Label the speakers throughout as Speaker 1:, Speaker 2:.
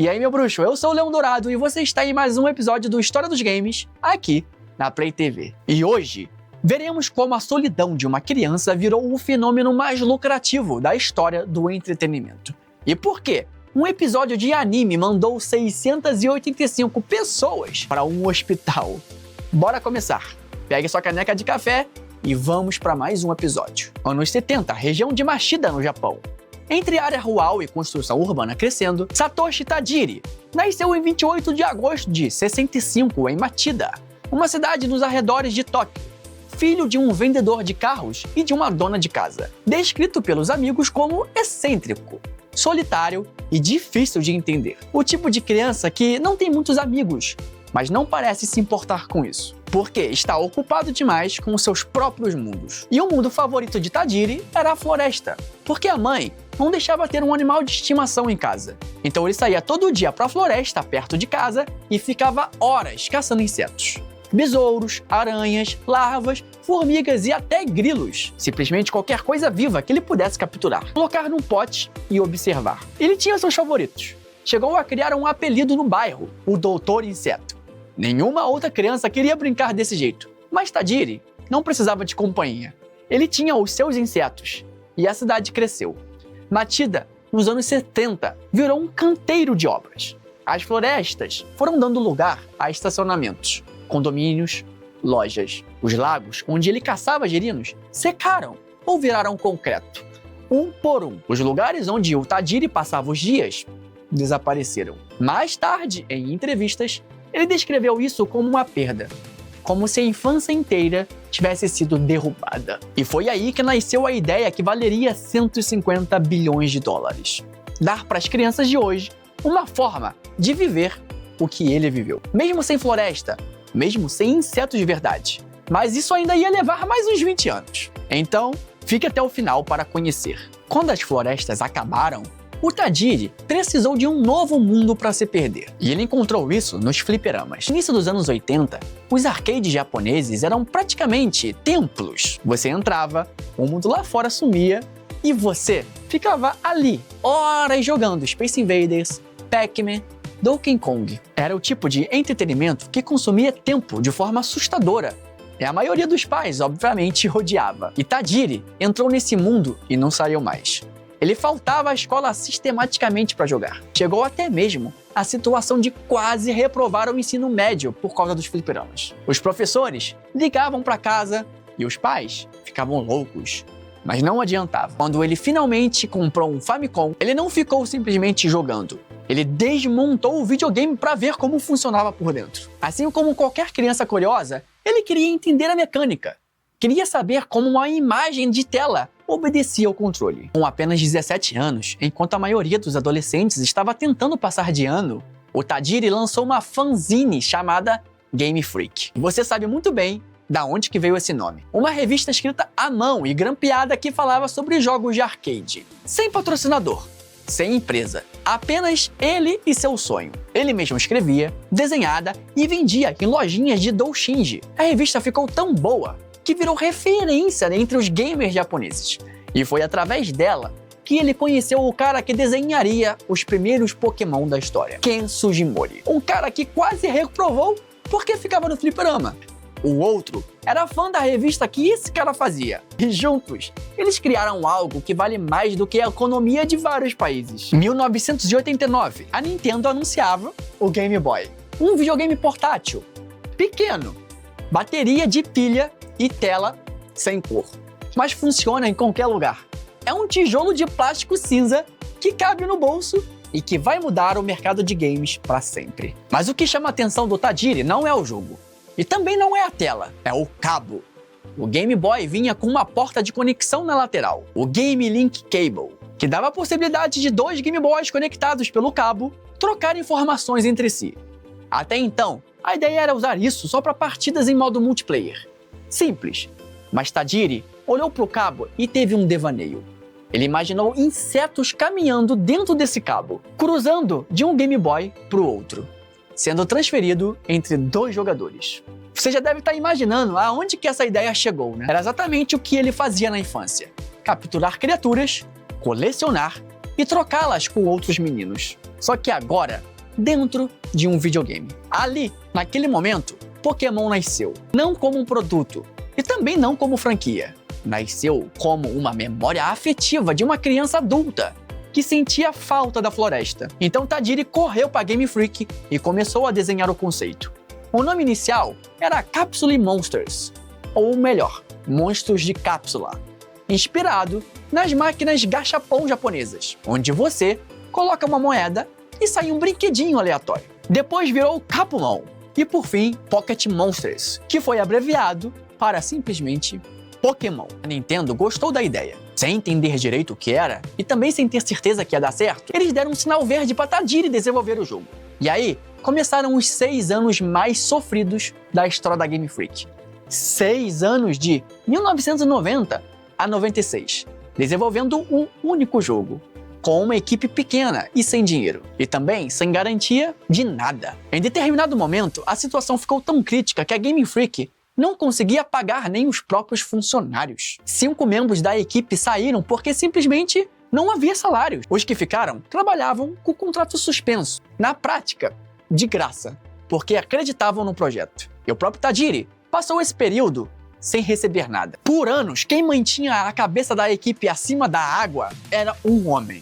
Speaker 1: E aí, meu bruxo, eu sou o Leão Dourado e você está em mais um episódio do História dos Games, aqui na Play TV. E hoje, veremos como a solidão de uma criança virou o fenômeno mais lucrativo da história do entretenimento. E por quê? Um episódio de anime mandou 685 pessoas para um hospital. Bora começar! Pegue sua caneca de café e vamos para mais um episódio. Anos 70, região de Machida, no Japão. Entre área rural e construção urbana crescendo, Satoshi Tajiri nasceu em 28 de agosto de 65 em Machida, uma cidade nos arredores de Tóquio, filho de um vendedor de carros e de uma dona de casa. Descrito pelos amigos como excêntrico, solitário e difícil de entender. O tipo de criança que não tem muitos amigos, mas não parece se importar com isso, porque está ocupado demais com seus próprios mundos. E o mundo favorito de Tajiri era a floresta, porque a mãe não deixava ter um animal de estimação em casa. Então ele saía todo dia para a floresta perto de casa e ficava horas caçando insetos. Besouros, aranhas, larvas, formigas e até grilos. Simplesmente qualquer coisa viva que ele pudesse capturar, colocar num pote e observar. Ele tinha seus favoritos. Chegou a criar um apelido no bairro, o Doutor Inseto. Nenhuma outra criança queria brincar desse jeito, mas Tajiri não precisava de companhia. Ele tinha os seus insetos e a cidade cresceu. Machida, nos anos 70, virou um canteiro de obras. As florestas foram dando lugar a estacionamentos, condomínios, lojas. Os lagos onde ele caçava girinos secaram ou viraram concreto, um por um. Os lugares onde o Tajiri passava os dias desapareceram. Mais tarde, em entrevistas, ele descreveu isso como uma perda, como se a infância inteira tivesse sido derrubada. E foi aí que nasceu a ideia que valeria 150 bilhões de dólares. Dar para as crianças de hoje uma forma de viver o que ele viveu. Mesmo sem floresta, mesmo sem insetos de verdade. Mas isso ainda ia levar mais uns 20 anos. Então, fique até o final para conhecer. Quando as florestas acabaram, o Tajiri precisou de um novo mundo para se perder. E ele encontrou isso nos fliperamas. No início dos anos 80, os arcades japoneses eram praticamente templos. Você entrava, o mundo lá fora sumia e você ficava ali, horas jogando Space Invaders, Pac-Man, Donkey Kong. Era o tipo de entretenimento que consumia tempo de forma assustadora. E a maioria dos pais, obviamente, odiava. E Tajiri entrou nesse mundo e não saiu mais. Ele faltava à escola sistematicamente para jogar. Chegou até mesmo a situação de quase reprovar o ensino médio por causa dos fliperamas. Os professores ligavam para casa e os pais ficavam loucos. Mas não adiantava. Quando ele finalmente comprou um Famicom, ele não ficou simplesmente jogando. Ele desmontou o videogame para ver como funcionava por dentro. Assim como qualquer criança curiosa, ele queria entender a mecânica. Queria saber como uma imagem de tela obedecia ao controle. Com apenas 17 anos, enquanto a maioria dos adolescentes estava tentando passar de ano, o Tajiri lançou uma fanzine chamada Game Freak. Você sabe muito bem da onde que veio esse nome. Uma revista escrita à mão e grampeada que falava sobre jogos de arcade. Sem patrocinador, sem empresa, apenas ele e seu sonho. Ele mesmo escrevia, desenhada e vendia em lojinhas de doujinshi. A revista ficou tão boa que virou referência entre os gamers japoneses. E foi através dela que ele conheceu o cara que desenharia os primeiros Pokémon da história, Ken Sugimori. Um cara que quase reprovou porque ficava no fliperama. O outro era fã da revista que esse cara fazia. E juntos, eles criaram algo que vale mais do que a economia de vários países. Em 1989, a Nintendo anunciava o Game Boy. Um videogame portátil, pequeno, bateria de pilha e tela sem cor, mas funciona em qualquer lugar. É um tijolo de plástico cinza que cabe no bolso e que vai mudar o mercado de games para sempre. Mas o que chama a atenção do Tajiri não é o jogo, e também não é a tela, é o cabo. O Game Boy vinha com uma porta de conexão na lateral, o Game Link Cable, que dava a possibilidade de dois Game Boys conectados pelo cabo trocar informações entre si. Até então, a ideia era usar isso só para partidas em modo multiplayer. Simples, mas Tajiri olhou para o cabo e teve um devaneio. Ele imaginou insetos caminhando dentro desse cabo, cruzando de um Game Boy para o outro, sendo transferido entre dois jogadores. Você já deve estar imaginando aonde que essa ideia chegou, né? Era exatamente o que ele fazia na infância: capturar criaturas, colecionar e trocá-las com outros meninos. Só que agora, dentro de um videogame. Ali, naquele momento, Pokémon nasceu, não como um produto e também não como franquia. Nasceu como uma memória afetiva de uma criança adulta que sentia falta da floresta. Então Tajiri correu para Game Freak e começou a desenhar o conceito. O nome inicial era Capsule Monsters, ou melhor, Monstros de Cápsula, inspirado nas máquinas gachapon japonesas, onde você coloca uma moeda e sai um brinquedinho aleatório. Depois virou Capumon e por fim Pocket Monsters, que foi abreviado para simplesmente Pokémon. A Nintendo gostou da ideia. Sem entender direito o que era e também sem ter certeza que ia dar certo, eles deram um sinal verde para Tajiri desenvolver o jogo. E aí começaram os 6 anos mais sofridos da história da Game Freak. 6 anos de 1990 a 96, desenvolvendo um único jogo, com uma equipe pequena e sem dinheiro, e também sem garantia de nada. Em determinado momento, a situação ficou tão crítica que a Game Freak não conseguia pagar nem os próprios funcionários. 5 membros da equipe saíram porque simplesmente não havia salários. Os que ficaram trabalhavam com o contrato suspenso, na prática, de graça, porque acreditavam no projeto. E o próprio Tajiri passou esse período sem receber nada. Por anos, quem mantinha a cabeça da equipe acima da água era um homem,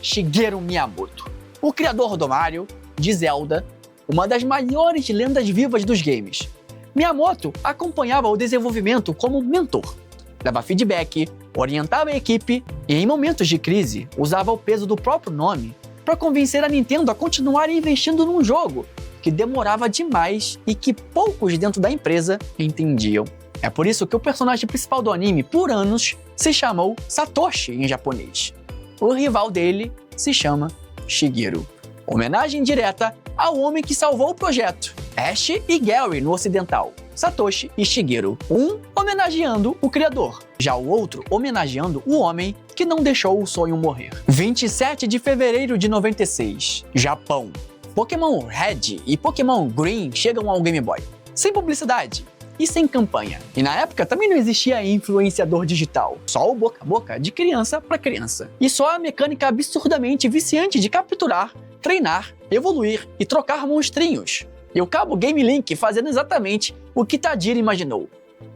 Speaker 1: Shigeru Miyamoto, o criador do Mario, de Zelda, uma das maiores lendas vivas dos games. Miyamoto acompanhava o desenvolvimento como mentor, dava feedback, orientava a equipe e, em momentos de crise, usava o peso do próprio nome para convencer a Nintendo a continuar investindo num jogo que demorava demais e que poucos dentro da empresa entendiam. É por isso que o personagem principal do anime, por anos, se chamou Satoshi em japonês. O rival dele se chama Shigeru. Homenagem direta ao homem que salvou o projeto, Ash e Gary no ocidental, Satoshi e Shigeru. Um homenageando o criador, já o outro homenageando o homem que não deixou o sonho morrer. 27 de fevereiro de 96, Japão. Pokémon Red e Pokémon Green chegam ao Game Boy, sem publicidade e sem campanha. E na época também não existia influenciador digital, só o boca a boca de criança para criança. E só a mecânica absurdamente viciante de capturar, treinar, evoluir e trocar monstrinhos. E o cabo Game Link fazendo exatamente o que Tajiri imaginou.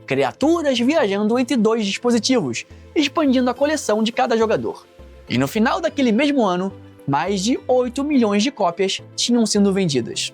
Speaker 1: Criaturas viajando entre 2 dispositivos, expandindo a coleção de cada jogador. E no final daquele mesmo ano, mais de 8 milhões de cópias tinham sido vendidas.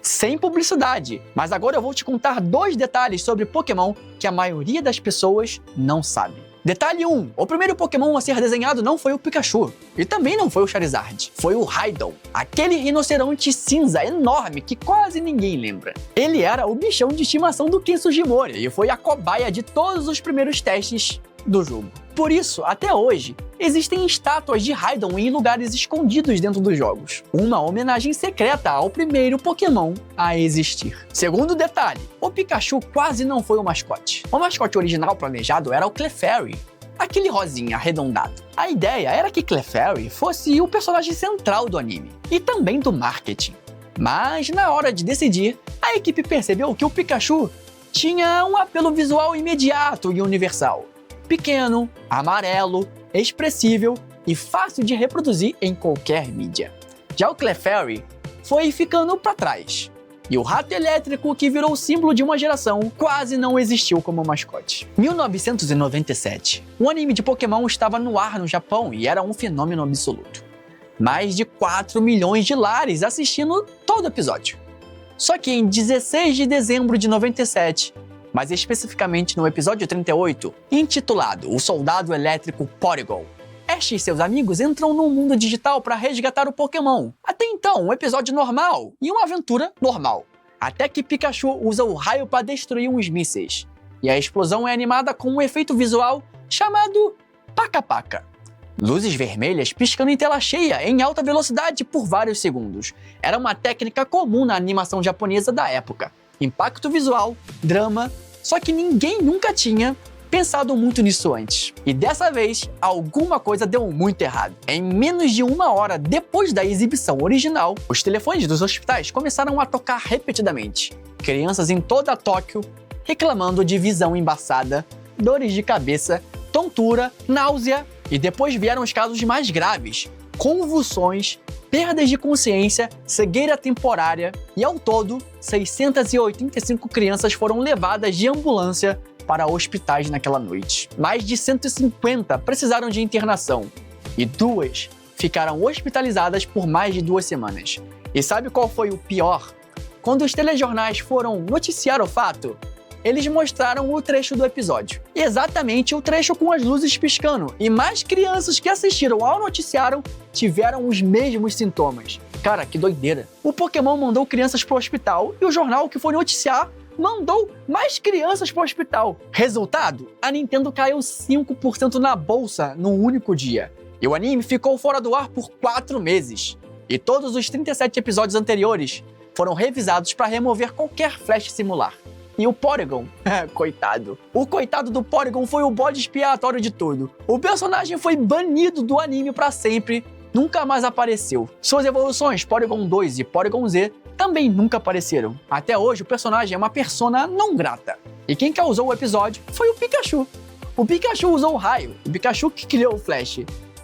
Speaker 1: Sem publicidade, mas agora eu vou te contar 2 detalhes sobre Pokémon que a maioria das pessoas não sabe. Detalhe 1. O primeiro Pokémon a ser desenhado não foi o Pikachu, e também não foi o Charizard, foi o Raidon, aquele rinoceronte cinza enorme que quase ninguém lembra. Ele era o bichão de estimação do Ken Sugimori e foi a cobaia de todos os primeiros testes do jogo. Por isso, até hoje, existem estátuas de Raidon em lugares escondidos dentro dos jogos. Uma homenagem secreta ao primeiro Pokémon a existir. Segundo detalhe, o Pikachu quase não foi o mascote. O mascote original planejado era o Clefairy, aquele rosinha arredondado. A ideia era que Clefairy fosse o personagem central do anime e também do marketing. Mas na hora de decidir, a equipe percebeu que o Pikachu tinha um apelo visual imediato e universal. Pequeno, amarelo, expressível e fácil de reproduzir em qualquer mídia. Já o Clefairy foi ficando para trás. E o rato elétrico, que virou símbolo de uma geração, quase não existiu como mascote. 1997. O anime de Pokémon estava no ar no Japão e era um fenômeno absoluto. Mais de 4 milhões de lares assistindo todo o episódio. Só que em 16 de dezembro de 97, mas especificamente no episódio 38, intitulado O Soldado Elétrico Porygon, Ash e seus amigos entram num mundo digital para resgatar o Pokémon. Até então, um episódio normal e uma aventura normal. Até que Pikachu usa o raio para destruir uns mísseis. E a explosão é animada com um efeito visual chamado Paca-Paca. Luzes vermelhas piscando em tela cheia em alta velocidade por vários segundos. Era uma técnica comum na animação japonesa da época. Impacto visual, drama, só que ninguém nunca tinha pensado muito nisso antes. E dessa vez, alguma coisa deu muito errado. Em menos de 1 hora depois da exibição original, os telefones dos hospitais começaram a tocar repetidamente. Crianças em toda Tóquio reclamando de visão embaçada, dores de cabeça, tontura, náusea, e depois vieram os casos mais graves, convulsões, perdas de consciência, cegueira temporária e, ao todo, 685 crianças foram levadas de ambulância para hospitais naquela noite. Mais de 150 precisaram de internação e 2 ficaram hospitalizadas por mais de 2 semanas. E sabe qual foi o pior? Quando os telejornais foram noticiar o fato, eles mostraram o trecho do episódio. Exatamente o trecho com as luzes piscando. E mais crianças que assistiram ao noticiário tiveram os mesmos sintomas. Cara, que doideira. O Pokémon mandou crianças pro hospital e o jornal que foi noticiar mandou mais crianças pro hospital. Resultado? A Nintendo caiu 5% na bolsa num único dia. E o anime ficou fora do ar por 4 meses. E todos os 37 episódios anteriores foram revisados para remover qualquer flash simular. E o Porygon, coitado. O coitado do Porygon foi o bode expiatório de tudo. O personagem foi banido do anime para sempre, nunca mais apareceu. Suas evoluções, Porygon 2 e Porygon Z, também nunca apareceram. Até hoje, o personagem é uma persona não grata. E quem causou o episódio foi o Pikachu. O Pikachu usou o raio, o Pikachu que criou o Flash.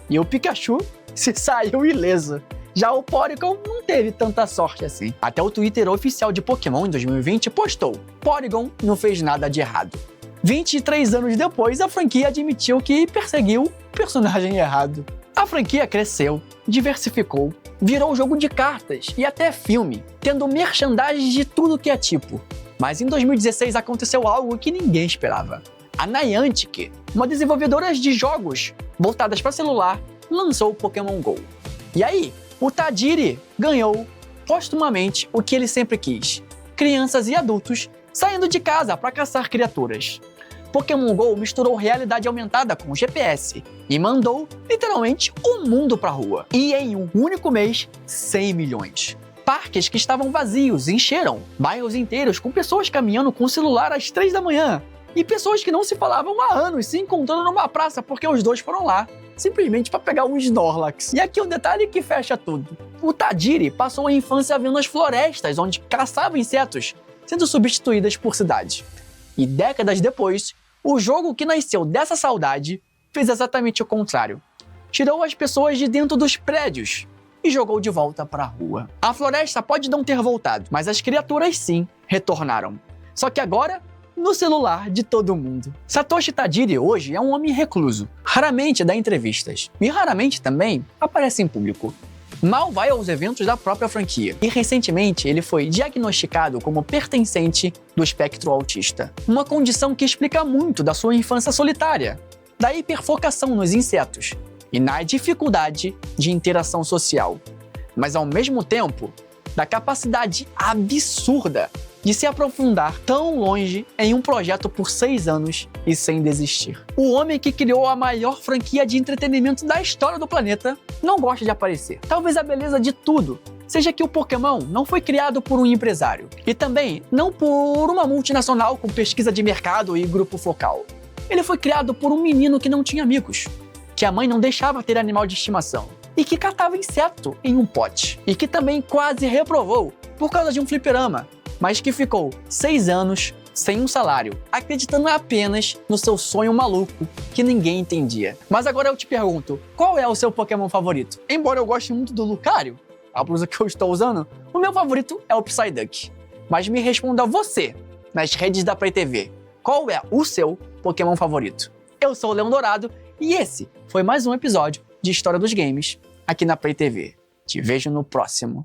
Speaker 1: E o Pikachu se saiu ileso. Já o Porygon não teve tanta sorte assim. Até o Twitter oficial de Pokémon em 2020 postou: Porygon não fez nada de errado. 23 anos depois, a franquia admitiu que perseguiu o personagem errado. A franquia cresceu, diversificou, virou jogo de cartas e até filme, tendo merchandising de tudo que é tipo. Mas em 2016 aconteceu algo que ninguém esperava. A Niantic, uma desenvolvedora de jogos voltadas para celular, lançou o Pokémon GO. E aí, o Tajiri ganhou, postumamente, o que ele sempre quis: crianças e adultos saindo de casa para caçar criaturas. Pokémon GO misturou realidade aumentada com GPS e mandou, literalmente, o mundo pra rua. E em um único mês, 100 milhões. Parques que estavam vazios encheram, bairros inteiros com pessoas caminhando com o celular às 3 da manhã. E pessoas que não se falavam há anos se encontrando numa praça porque os dois foram lá, simplesmente para pegar um Snorlax. E aqui o detalhe que fecha tudo: o Tajiri passou a infância vendo as florestas onde caçava insetos sendo substituídas por cidades. E décadas depois, o jogo que nasceu dessa saudade fez exatamente o contrário. Tirou as pessoas de dentro dos prédios e jogou de volta para a rua. A floresta pode não ter voltado, mas as criaturas sim retornaram. Só que agora, no celular de todo mundo. Satoshi Tajiri hoje é um homem recluso. Raramente dá entrevistas. E raramente também aparece em público. Mal vai aos eventos da própria franquia. E recentemente ele foi diagnosticado como pertencente do espectro autista. Uma condição que explica muito da sua infância solitária, da hiperfocação nos insetos e na dificuldade de interação social. Mas ao mesmo tempo, da capacidade absurda de se aprofundar tão longe em um projeto por 6 anos e sem desistir. O homem que criou a maior franquia de entretenimento da história do planeta não gosta de aparecer. Talvez a beleza de tudo seja que o Pokémon não foi criado por um empresário e também não por uma multinacional com pesquisa de mercado e grupo focal. Ele foi criado por um menino que não tinha amigos, que a mãe não deixava ter animal de estimação e que catava inseto em um pote e que também quase reprovou por causa de um fliperama, mas que ficou 6 anos sem um salário, acreditando apenas no seu sonho maluco que ninguém entendia. Mas agora eu te pergunto, qual é o seu Pokémon favorito? Embora eu goste muito do Lucario, a blusa que eu estou usando, o meu favorito é o Psyduck. Mas me responda você, nas redes da Play TV, qual é o seu Pokémon favorito? Eu sou o Leão Dourado e esse foi mais um episódio de História dos Games aqui na Play TV. Te vejo no próximo.